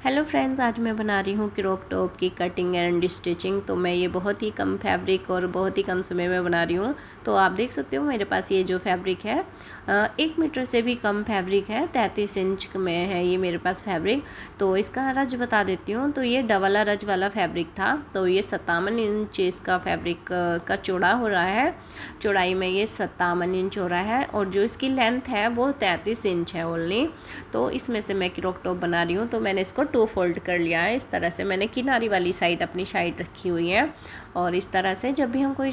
Hello friends, आज मैं बना रही हूँ क्रॉप टॉप की कटिंग एंड स्टिचिंग। तो मैं ये बहुत ही कम फैब्रिक और बहुत ही कम समय में बना रही हूँ। तो आप देख सकते हो मेरे पास ये जो फैब्रिक है 1 मीटर से भी कम फैब्रिक है, 33 इंच में है ये मेरे पास फैब्रिक। तो इसका रज बता देती हूँ। तो ये डबल रज वाला फैब्रिक था। तो ये 57 इंच इसका फैब्रिक का चौड़ा हो रहा है। चौड़ाई में ये 57 इंच हो रहा है और जो इसकी लेंथ है वो 33 इंच है ओनली। तो इसमें से मैं क्रॉप टॉप बना रही हूँ। तो मैंने इसको 2 फोल्ड कर लिया है। इस तरह से मैंने किनारी वाली साइड अपनी साइड रखी हुई है। और इस तरह से जब भी हम कोई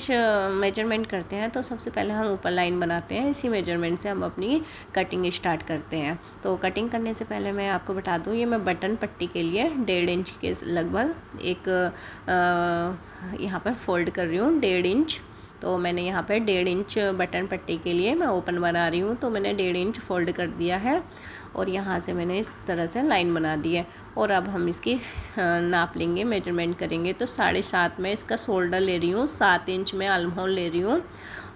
मेजरमेंट करते हैं तो सबसे पहले हम ऊपर लाइन बनाते हैं। इसी मेजरमेंट से हम अपनी कटिंग स्टार्ट करते हैं। तो कटिंग करने से पहले मैं आपको बता दूँ, ये मैं बटन पट्टी के लिए 1.5 इंच के लगभग एक यहाँ पर फोल्ड कर रही हूँ 1.5 इंच। तो मैंने यहाँ पर 1.5 इंच बटन पट्टी के लिए मैं ओपन बना रही हूँ। तो मैंने 1.5 इंच फोल्ड कर दिया है और यहाँ से मैंने इस तरह से लाइन बना दी है। और अब हम इसकी नाप लेंगे, मेजरमेंट करेंगे। तो 7.5 में इसका शोल्डर ले रही हूँ, 7 इंच में आर्म होल ले रही हूँ।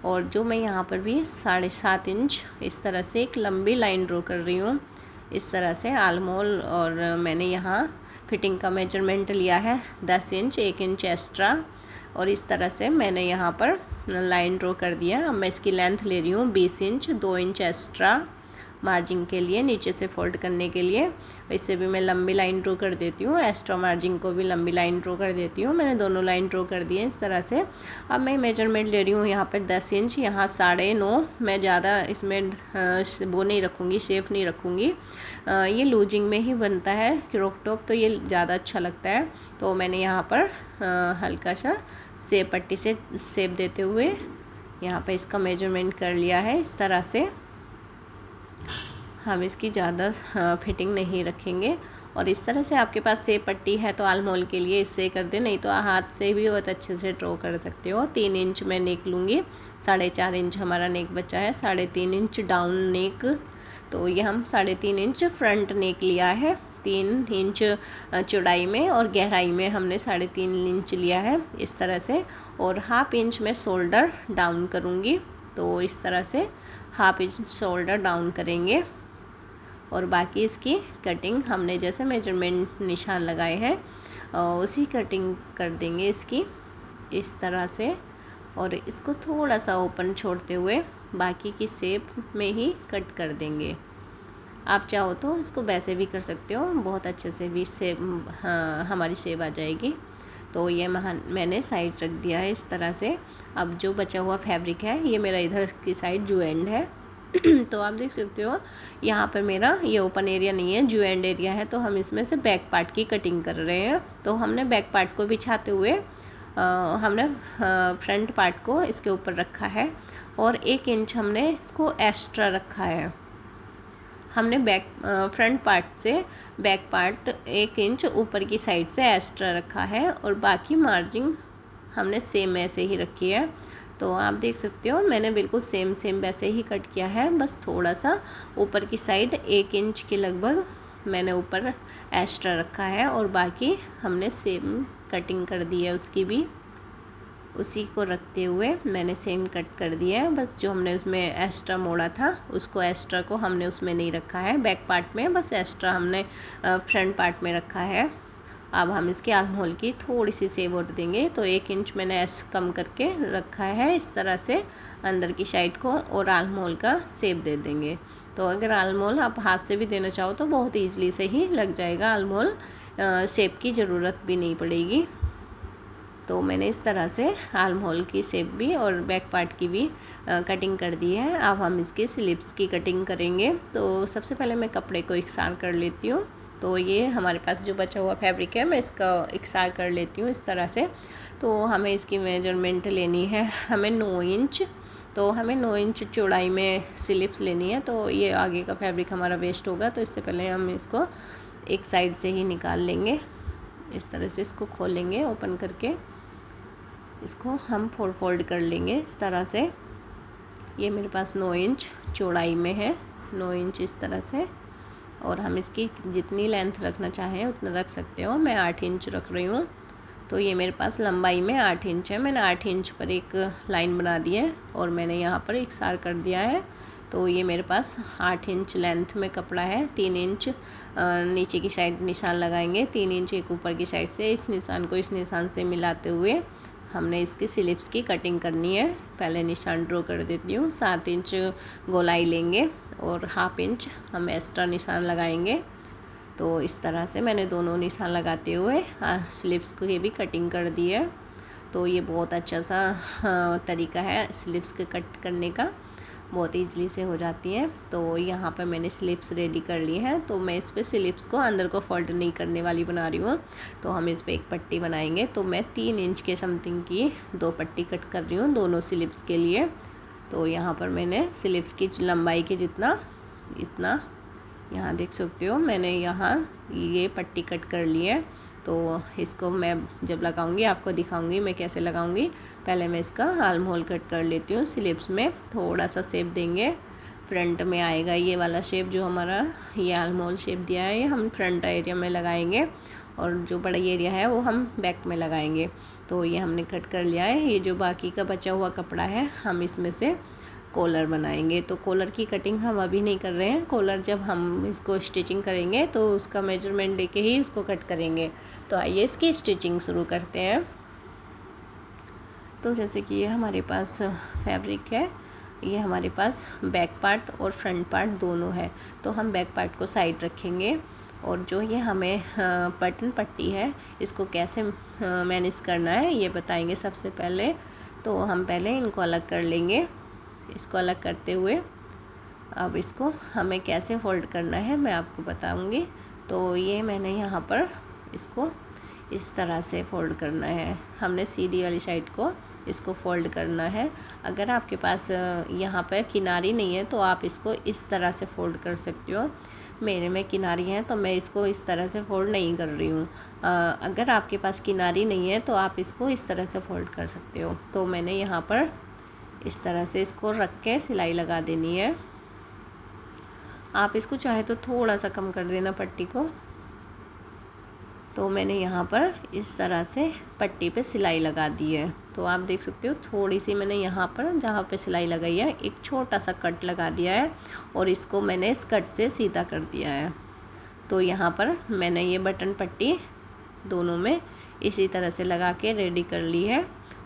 और जो मैं यहाँ पर भी 7.5 इंच इस तरह से एक लंबी लाइन ड्रॉ कर रही हूँ, इस तरह से आर्म होल। और मैंने यहाँ फिटिंग का मेजरमेंट लिया है 10 इंच, 1 इंच एक्स्ट्रा। और इस तरह से मैंने यहाँ पर लाइन ड्रॉ कर दिया। अब मैं इसकी लेंथ ले रही हूँ 20 इंच, 2 इंच एक्स्ट्रा मार्जिन के लिए, नीचे से फोल्ड करने के लिए। इससे भी मैं लंबी लाइन ड्रॉ कर देती हूँ, एक्स्ट्रा मार्जिन को भी लंबी लाइन ड्रॉ कर देती हूँ। मैंने दोनों लाइन ड्रॉ कर दिए इस तरह से। अब मैं मेजरमेंट ले रही हूँ यहाँ पर 10 इंच, यहाँ 9.5। मैं ज़्यादा इसमें वो नहीं रखूँगी, शेप नहीं रखूँगी। ये लूजिंग में ही बनता है क्रॉप टॉप, तो ये ज़्यादा अच्छा लगता है। तो मैंने यहाँ पर हल्का सा शेप पट्टी से शेप देते हुए यहाँ पर इसका मेजरमेंट कर लिया है। इस तरह से हम इसकी ज़्यादा फिटिंग नहीं रखेंगे। और इस तरह से आपके पास शेप पट्टी है तो आर्म होल के लिए इससे कर दे, नहीं तो हाथ से भी बहुत अच्छे से ड्रॉ कर सकते हो। 3 इंच मैं नेक लूँगी, 4.5 इंच हमारा नेक बचा है, 3.5 इंच डाउन नेक। तो ये हम 3.5 इंच फ्रंट नेक लिया है, 3 इंच चौड़ाई में और गहराई में हमने 3.5 इंच लिया है इस तरह से। और 1/2 इंच में शोल्डर डाउन करूँगी। तो इस तरह से 1/2 इंच शोल्डर डाउन करेंगे। और बाकी इसकी कटिंग हमने जैसे मेजरमेंट निशान लगाए हैं उसी कटिंग कर देंगे इसकी इस तरह से। और इसको थोड़ा सा ओपन छोड़ते हुए बाकी की शेप में ही कट कर देंगे। आप चाहो तो इसको वैसे भी कर सकते हो, बहुत अच्छे से भी शेप हमारी शेप आ जाएगी। तो ये मैंने साइड रख दिया है इस तरह से। अब जो बचा हुआ फैब्रिक है ये मेरा इधर की साइड जो एंड है तो आप देख सकते हो यहाँ पर मेरा ये ओपन एरिया नहीं है, जो एंड एरिया है। तो हम इसमें से बैक पार्ट की कटिंग कर रहे हैं। तो हमने बैक पार्ट को बिछाते हुए हमने फ्रंट पार्ट को इसके ऊपर रखा है और 1 इंच हमने इसको एक्स्ट्रा रखा है। हमने फ्रंट पार्ट से बैक पार्ट 1 इंच ऊपर की साइड से एक्स्ट्रा रखा है और बाकी मार्जिन हमने सेम ऐसे ही रखी है। तो आप देख सकते हो मैंने बिल्कुल सेम वैसे ही कट किया है, बस थोड़ा सा ऊपर की साइड 1 इंच के लगभग मैंने ऊपर एक्स्ट्रा रखा है और बाकी हमने सेम कटिंग कर दी है उसकी भी। उसी को रखते हुए मैंने सेम कट कर दिया है। बस जो हमने उसमें एक्स्ट्रा मोड़ा था उसको एक्स्ट्रा को हमने उसमें नहीं रखा है बैक पार्ट में, बस एक्स्ट्रा हमने फ्रंट पार्ट में रखा है। अब हम इसके आर्म होल की थोड़ी सी शेप और देंगे। तो 1 इंच मैंने कम करके रखा है इस तरह से अंदर की साइड को, और आर्म होल का शेप दे देंगे। तो अगर आर्म होल आप हाथ से भी देना चाहो तो बहुत ईजिली से ही लग जाएगा, आर्म होल शेप की ज़रूरत भी नहीं पड़ेगी। तो मैंने इस तरह से आर्म होल की शेप भी और बैक पार्ट की भी कटिंग कर दी है। अब हम इसकी स्लीव्स की कटिंग करेंगे। तो सबसे पहले मैं कपड़े को इकसार कर लेती हूँ। तो ये हमारे पास जो बचा हुआ फैब्रिक है मैं इसका इकसार कर लेती हूँ इस तरह से। तो हमें इसकी मेजरमेंट लेनी है, हमें 9 इंच। तो हमें 9 इंच चौड़ाई में स्लीव्स लेनी है। तो ये आगे का फैब्रिक हमारा वेस्ट होगा, तो इससे पहले हम इसको एक साइड से ही निकाल लेंगे। इस तरह से इसको खोलेंगे, ओपन करके इसको हम 4 फोल्ड कर लेंगे इस तरह से। ये मेरे पास 9 इंच चौड़ाई में है, 9 इंच इस तरह से। और हम इसकी जितनी लेंथ रखना चाहें उतना रख सकते हो। मैं 8 इंच रख रही हूँ। तो ये मेरे पास लंबाई में 8 इंच है। मैंने 8 इंच पर एक लाइन बना दी है और मैंने यहाँ पर इकसार कर दिया है। तो ये मेरे पास 8 इंच लेंथ में कपड़ा है। 3 इंच नीचे की साइड निशान लगाएंगे, 3 इंच एक ऊपर की साइड से। इस निशान को इस निशान से मिलाते हुए हमने इसकी स्लिप्स की कटिंग करनी है। पहले निशान ड्रॉ कर देती हूँ। 7 इंच गोलाई लेंगे और हाफ इंच हम एक्स्ट्रा निशान लगाएंगे। तो इस तरह से मैंने दोनों निशान लगाते हुए स्लिप्स की भी कटिंग कर दी है। तो ये बहुत अच्छा सा तरीका है स्लिप्स के कट करने का, बहुत ईजली से हो जाती हैं। तो यहाँ पर मैंने स्लिप्स रेडी कर ली हैं। तो मैं इस पर स्लिप्स को अंदर को फोल्ड नहीं करने वाली बना रही हूँ। तो हम इस पर एक पट्टी बनाएंगे। तो मैं 3 इंच के समथिंग की 2 पट्टी कट कर रही हूँ दोनों स्लिप्स के लिए। तो यहाँ पर मैंने स्लिप्स की लंबाई के जितना इतना यहाँ देख सकते हो, मैंने यहाँ ये पट्टी कट कर ली है। तो इसको मैं जब लगाऊंगी आपको दिखाऊंगी मैं कैसे लगाऊंगी। पहले मैं इसका आर्म होल कट कर लेती हूँ। स्लिप्स में थोड़ा सा शेप देंगे, फ्रंट में आएगा ये वाला शेप जो हमारा ये आर्म होल शेप दिया है, ये हम फ्रंट एरिया में लगाएंगे और जो बड़ा एरिया है वो हम बैक में लगाएंगे। तो ये हमने कट कर लिया है। ये जो बाकी का बचा हुआ कपड़ा है हम इसमें से कॉलर बनाएंगे। तो कॉलर की कटिंग हम अभी नहीं कर रहे हैं। कॉलर जब हम इसको स्टिचिंग करेंगे तो उसका मेजरमेंट लेके ही उसको कट करेंगे। तो आइए इसकी स्टिचिंग शुरू करते हैं। तो जैसे कि ये हमारे पास फैब्रिक है, ये हमारे पास बैक पार्ट और फ्रंट पार्ट दोनों है। तो हम बैक पार्ट को साइड रखेंगे और जो ये हमें बटन पट्टी है इसको कैसे मैनेज करना है ये बताएंगे सबसे पहले। तो हम पहले इनको अलग कर लेंगे। इसको अलग करते हुए अब इसको हमें कैसे फोल्ड करना है मैं आपको बताऊंगी। तो ये मैंने यहाँ पर इसको इस तरह से फोल्ड करना है। हमने सीधी वाली साइड को इसको फोल्ड करना है। अगर आपके पास यहाँ पर किनारी नहीं है तो आप इसको इस तरह से फोल्ड कर सकते हो। मेरे में किनारी है तो मैं इसको इस तरह से फोल्ड नहीं कर रही हूँ। अगर आपके पास किनारी नहीं है तो आप इसको इस तरह से फोल्ड कर सकते हो। तो मैंने यहाँ पर इस तरह से इसको रख के सिलाई लगा देनी है। आप इसको चाहे तो थोड़ा सा कम कर देना पट्टी को। तो मैंने यहाँ पर इस तरह से पट्टी पे सिलाई लगा दी है। तो आप देख सकते हो थोड़ी सी मैंने यहाँ पर जहाँ पे सिलाई लगाई है एक छोटा सा कट लगा दिया है और इसको मैंने इस कट से सीधा कर दिया है। तो यहाँ पर मैंने ये बटन पट्टी दोनों में इसी तरह से लगा के रेडी कर ली है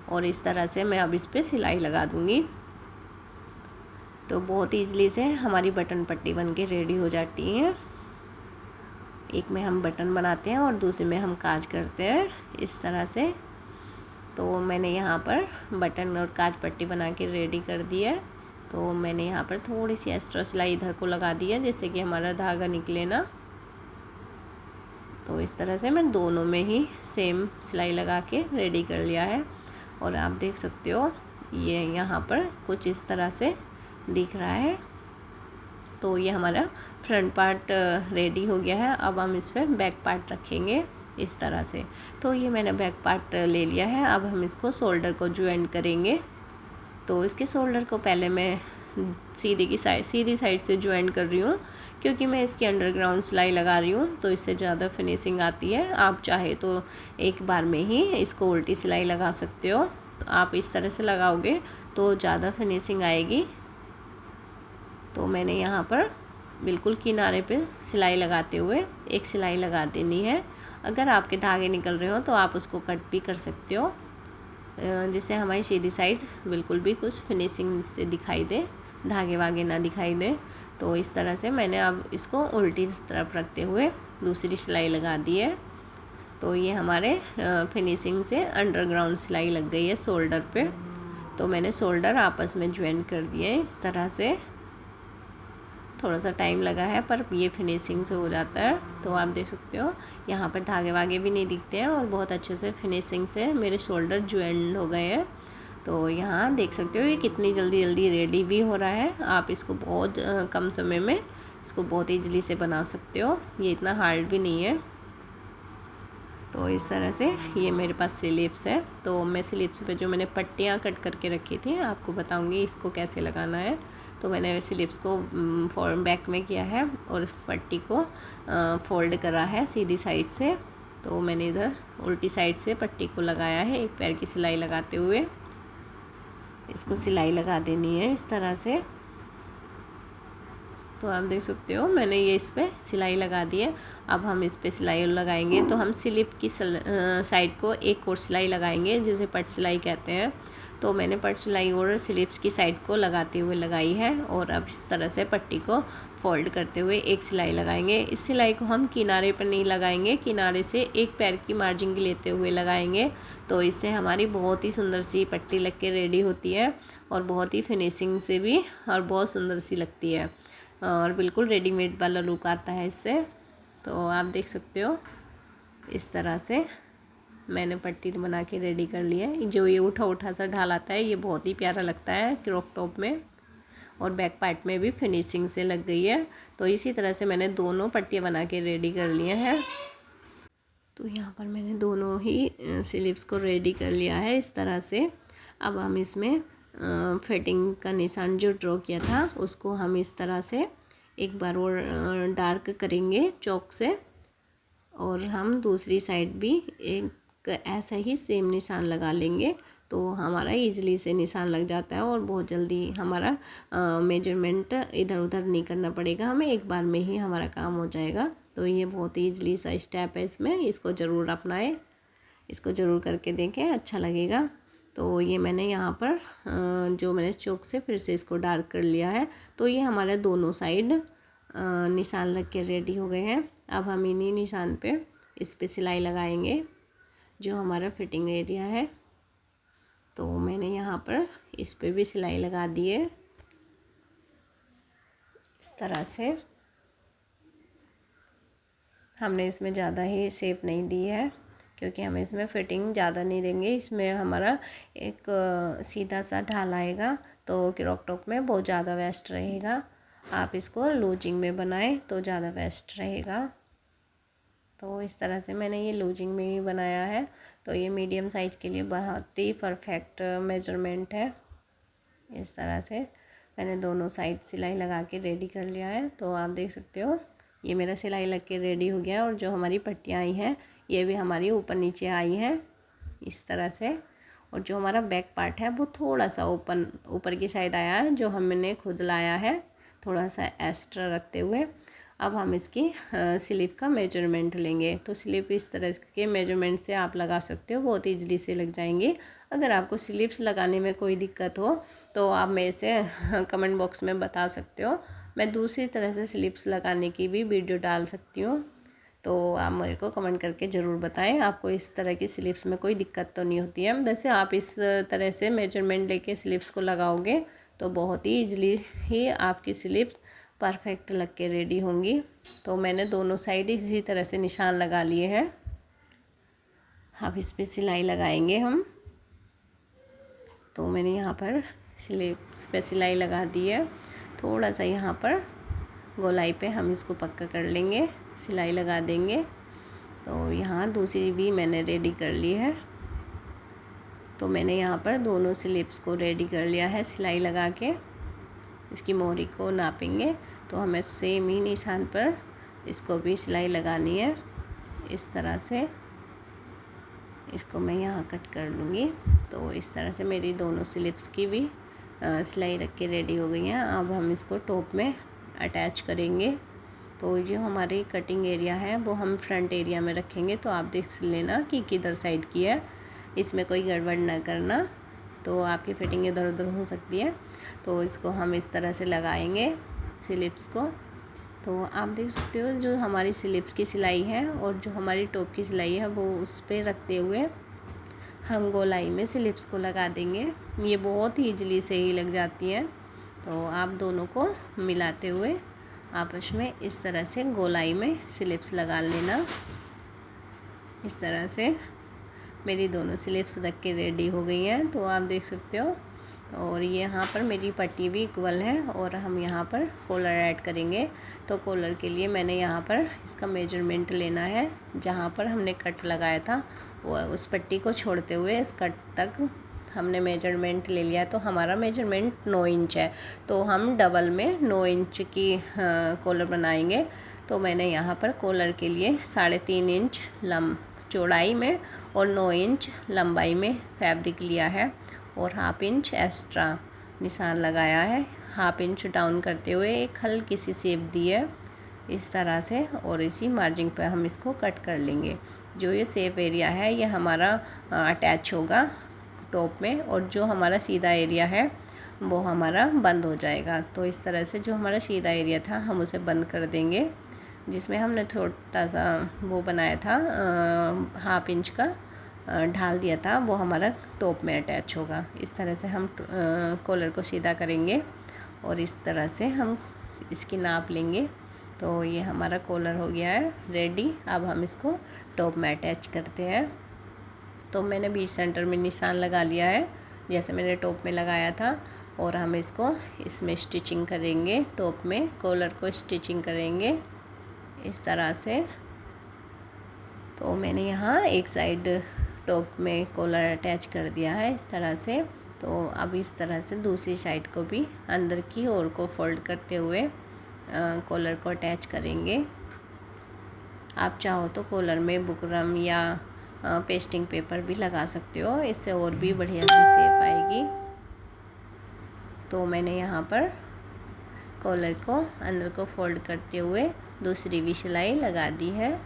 और इस तरह से मैं अब इस पर सिलाई लगा दूँगी। तो बहुत ईजली से हमारी बटन पट्टी बन के रेडी हो जाती है। एक में हम बटन बनाते हैं और दूसरे में हम काज करते हैं इस तरह से। तो मैंने यहाँ पर बटन और काज पट्टी बना के रेडी कर दी है। तो मैंने यहाँ पर थोड़ी सी एक्स्ट्रा सिलाई इधर को लगा दी है जिससे कि हमारा धागा निकले ना। तो इस तरह से मैं दोनों में ही सेम सिलाई लगा के रेडी कर लिया है और आप देख सकते हो ये यहाँ पर कुछ इस तरह से दिख रहा है। तो ये हमारा फ्रंट पार्ट रेडी हो गया है। अब हम इस पर बैक पार्ट रखेंगे इस तरह से। तो ये मैंने बैक पार्ट ले लिया है। अब हम इसको शोल्डर को ज्वाइन करेंगे। तो इसके शोल्डर को पहले मैं सीधी साइड से ज्वाइन कर रही हूँ क्योंकि मैं इसकी अंडरग्राउंड सिलाई लगा रही हूँ तो इससे ज़्यादा फिनिशिंग आती है। आप चाहे तो एक बार में ही इसको उल्टी सिलाई लगा सकते हो। तो आप इस तरह से लगाओगे तो ज़्यादा फिनिशिंग आएगी। तो मैंने यहाँ पर बिल्कुल किनारे पे सिलाई लगाते हुए एक सिलाई लगा देनी है। अगर आपके धागे निकल रहे हो तो आप उसको कट भी कर सकते हो जिससे हमारी सीधी साइड बिल्कुल भी कुछ फिनिशिंग से दिखाई दे, धागे वागे ना दिखाई दे। तो इस तरह से मैंने अब इसको उल्टी तरफ रखते हुए दूसरी सिलाई लगा दी है। तो ये हमारे फिनिशिंग से अंडरग्राउंड सिलाई लग गई है शोल्डर पे। तो मैंने शोल्डर आपस में ज्वाइन कर दिए इस तरह से। थोड़ा सा टाइम लगा है पर ये फिनिशिंग से हो जाता है। तो आप देख सकते हो यहाँ पर धागे वागे भी नहीं दिखते हैं और बहुत अच्छे से फिनिशिंग से मेरे शोल्डर ज्वाइन हो गए हैं। तो यहाँ देख सकते हो ये कितनी जल्दी रेडी भी हो रहा है। आप इसको बहुत कम समय में इसको बहुत ईजिली से बना सकते हो, ये इतना हार्ड भी नहीं है। तो इस तरह से ये मेरे पास स्लीव्स है। तो मैं स्लीव्स पे जो मैंने पट्टियाँ कट करके रखी थी आपको बताऊंगी इसको कैसे लगाना है। तो मैंने स्लीव्स को बैक में किया है और पट्टी को फोल्ड करा है सीधी साइड से। तो मैंने इधर उल्टी साइड से पट्टी को लगाया है एक पैर की सिलाई लगाते हुए। इसको सिलाई लगा देनी है इस तरह से। तो आप देख सकते हो मैंने ये इस पर सिलाई लगा दी है। अब हम इस पर सिलाई लगाएंगे तो हम स्लिप की साइड को एक और सिलाई लगाएंगे जिसे पट सिलाई कहते हैं। तो मैंने पट सिलाई और स्लिप्स की साइड को लगाते हुए लगाई है और अब इस तरह से पट्टी को फोल्ड करते हुए एक सिलाई लगाएंगे। इस सिलाई को हम किनारे पर नहीं लगाएंगे, किनारे से एक पैर की मार्जिन लेते हुए लगाएंगे। तो इससे हमारी बहुत ही सुंदर सी पट्टी लग के रेडी होती है और बहुत ही फिनिशिंग से भी और बहुत सुंदर सी लगती है और बिल्कुल रेडीमेड वाला लुक आता है इससे। तो आप देख सकते हो इस तरह से मैंने पट्टी बना के रेडी कर लिया है। जो ये उठा उठा सा ढाल आता है ये बहुत ही प्यारा लगता है क्रॉप टॉप में और बैक पार्ट में भी फिनिशिंग से लग गई है। तो इसी तरह से मैंने दोनों पट्टियाँ बना के रेडी कर लिए हैं। तो यहाँ पर मैंने दोनों ही स्लीव्स को रेडी कर लिया है इस तरह से। अब हम इसमें फिटिंग का निशान जो ड्रॉ किया था उसको हम इस तरह से एक बार और डार्क करेंगे चॉक से और हम दूसरी साइड भी एक ऐसा ही सेम निशान लगा लेंगे। तो हमारा इजीली से निशान लग जाता है और बहुत जल्दी हमारा मेजरमेंट इधर उधर नहीं करना पड़ेगा, हमें एक बार में ही हमारा काम हो जाएगा। तो ये बहुत ही ईजिली सा स्टेप है इसमें, इसको ज़रूर अपनाएं, इसको ज़रूर करके देखें, अच्छा लगेगा। तो ये मैंने यहाँ पर जो मैंने चौक से फिर से इसको डार्क कर लिया है। तो ये हमारे दोनों साइड निशान लग के रेडी हो गए हैं। अब हम इन्हीं निशान पे इस पे सिलाई लगाएंगे जो हमारा फिटिंग एरिया है। तो मैंने यहाँ पर इस पे भी सिलाई लगा दी है इस तरह से। हमने इसमें ज़्यादा ही शेप नहीं दी है क्योंकि हम इसमें फिटिंग ज़्यादा नहीं देंगे, इसमें हमारा एक सीधा सा ढाल आएगा तो क्रॉप टॉप में बहुत ज़्यादा वेस्ट रहेगा। आप इसको लूजिंग में बनाएं तो ज़्यादा बेस्ट रहेगा। तो इस तरह से मैंने ये लूजिंग में ही बनाया है। तो ये मीडियम साइज़ के लिए बहुत ही परफेक्ट मेजरमेंट है। इस तरह से मैंने दोनों साइड सिलाई लगा के रेडी कर लिया है। तो आप देख सकते हो ये मेरा सिलाई लग के रेडी हो गया और जो हमारी पट्टियाँ आई हैं ये भी हमारी ऊपर नीचे आई हैं इस तरह से। और जो हमारा बैक पार्ट है वो थोड़ा सा ऊपर की साइड आया है, जो हमने खुद लाया है थोड़ा सा एक्स्ट्रा रखते हुए। अब हम इसकी स्लीव का मेजरमेंट लेंगे। तो स्लीव इस तरह के मेजरमेंट से आप लगा सकते हो, बहुत ईजिली से लग जाएंगे। अगर आपको स्लीव्स लगाने में कोई दिक्कत हो तो आप मेरे से कमेंट बॉक्स में बता सकते हो, मैं दूसरी तरह से स्लीव्स लगाने की भी वीडियो डाल सकती हूँ। तो आप मेरे को कमेंट करके ज़रूर बताएं आपको इस तरह की स्लीव्स में कोई दिक्कत तो नहीं होती है। वैसे आप इस तरह से मेजरमेंट लेके स्लीव्स को लगाओगे तो बहुत ही ईजिली ही आपकी स्लीव्स परफेक्ट लग के रेडी होंगी। तो मैंने दोनों साइड इसी तरह से निशान लगा लिए हैं। अब इस पर सिलाई लगाएंगे हम। तो मैंने यहाँ पर स्लीव्स पे सिलाई लगा दी है। थोड़ा सा यहाँ पर गोलाई पे हम इसको पक्का कर लेंगे, सिलाई लगा देंगे। तो यहाँ दूसरी भी मैंने रेडी कर ली है। तो मैंने यहाँ पर दोनों स्लीव्स को रेडी कर लिया है सिलाई लगा के। इसकी मोहरी को नापेंगे तो हमें सेम ही निशान पर इसको भी सिलाई लगानी है इस तरह से। इसको मैं यहाँ कट कर लूँगी। तो इस तरह से मेरी दोनों स्लीव्स की भी सिलाई रख के रेडी हो गई हैं। अब हम इसको टॉप में अटैच करेंगे। तो जो हमारी कटिंग एरिया है वो हम फ्रंट एरिया में रखेंगे। तो आप देख लेना कि किधर साइड की है, इसमें कोई गड़बड़ ना करना, तो आपकी फिटिंग इधर उधर हो सकती है। तो इसको हम इस तरह से लगाएंगे स्लीव्स को। तो आप देख सकते हो जो हमारी स्लीव्स की सिलाई है और जो हमारी टॉप की सिलाई है वो उस पर रखते हुए हम गोलाई में स्लीव्स को लगा देंगे। ये बहुत ही ईजिली से ही लग जाती हैं। तो आप दोनों को मिलाते हुए आपस में इस तरह से गोलाई में स्लीव्स लगा लेना। इस तरह से मेरी दोनों स्लीव्स रख के रेडी हो गई हैं। तो आप देख सकते हो। और ये यहाँ पर मेरी पट्टी भी इक्वल है और हम यहाँ पर कॉलर ऐड करेंगे। तो कॉलर के लिए मैंने यहाँ पर इसका मेजरमेंट लेना है। जहाँ पर हमने कट लगाया था वो उस पट्टी को छोड़ते हुए इस कट तक हमने मेजरमेंट ले लिया। तो हमारा मेजरमेंट 9 इंच है। तो हम डबल में 9 इंच की कॉलर बनाएंगे। तो मैंने यहाँ पर कॉलर के लिए 3.5 इंच चौड़ाई में और 9 इंच लंबाई में फैब्रिक लिया है और 1/2 इंच एक्स्ट्रा निशान लगाया है, 1/2 इंच डाउन करते हुए एक हल्की सी शेप दी है इस तरह से, और इसी मार्जिन पे हम इसको कट कर लेंगे। जो ये शेप एरिया है ये हमारा अटैच होगा टॉप में, और जो हमारा सीधा एरिया है वो हमारा बंद हो जाएगा। तो इस तरह से जो हमारा सीधा एरिया था हम उसे बंद कर देंगे, जिसमें हमने छोटा सा वो बनाया था 1/2 इंच का ढाल दिया था, वो हमारा टॉप में अटैच होगा। इस तरह से हम कॉलर को सीधा करेंगे और इस तरह से हम इसकी नाप लेंगे। तो ये हमारा कॉलर हो गया है रेडी। अब हम इसको टॉप में अटैच करते हैं। तो मैंने बीच सेंटर में निशान लगा लिया है जैसे मैंने टॉप में लगाया था, और हम इसको इसमें स्टिचिंग करेंगे। टॉप में कॉलर को स्टिचिंग करेंगे इस तरह से। तो मैंने यहाँ एक साइड टॉप में कॉलर अटैच कर दिया है इस तरह से। तो अब इस तरह से दूसरी साइड को भी अंदर की ओर को फोल्ड करते हुए कॉलर को अटैच करेंगे। आप चाहो तो कॉलर में बुकरम या पेस्टिंग पेपर भी लगा सकते हो, इससे और भी बढ़िया से शेप आएगी। तो मैंने यहाँ पर कॉलर को अंदर को फोल्ड करते हुए दूसरी भी सिलाई लगा दी है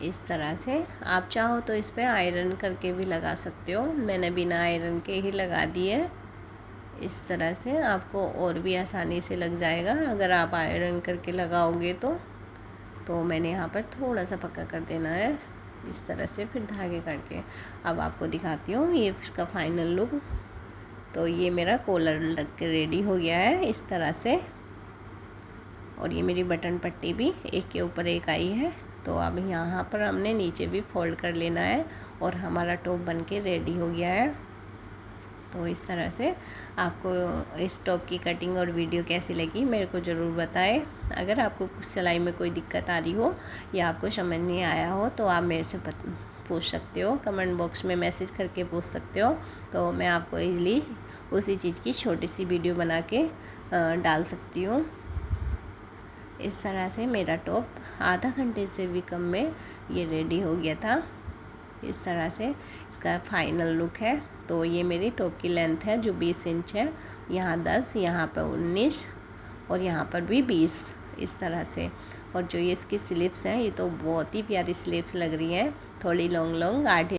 इस तरह से। आप चाहो तो इस पर आयरन करके भी लगा सकते हो, मैंने बिना आयरन के ही लगा दी है। इस तरह से आपको और भी आसानी से लग जाएगा अगर आप आयरन करके लगाओगे तो मैंने यहाँ पर थोड़ा सा पक्का कर देना है इस तरह से, फिर धागे करके। अब आपको दिखाती हूँ ये इसका फाइनल लुक। तो ये मेरा कॉलर लग के रेडी हो गया है इस तरह से, और ये मेरी बटन पट्टी भी एक के ऊपर एक आई है। तो अब यहाँ पर हमने नीचे भी फोल्ड कर लेना है और हमारा टॉप बन के रेडी हो गया है। तो इस तरह से आपको इस टॉप की कटिंग और वीडियो कैसी लगी मेरे को ज़रूर बताएं। अगर आपको कुछ सिलाई में कोई दिक्कत आ रही हो या आपको समझ नहीं आया हो तो आप मेरे से पूछ सकते हो, कमेंट बॉक्स में मैसेज करके पूछ सकते हो। तो मैं आपको ईज़िली उसी चीज़ की छोटी सी वीडियो बना के डाल सकती हूँ। इस तरह से मेरा टॉप आधा घंटे से भी कम में ये रेडी हो गया था। इस तरह से इसका फाइनल लुक है। तो ये मेरी टॉप की लेंथ है जो 20 इंच है, यहाँ 10, यहाँ पर 19 और यहाँ पर भी 20 इस तरह से। और जो ये इसकी स्लीव्स हैं ये तो बहुत ही प्यारी स्लीव्स लग रही हैं, थोड़ी लॉन्ग 8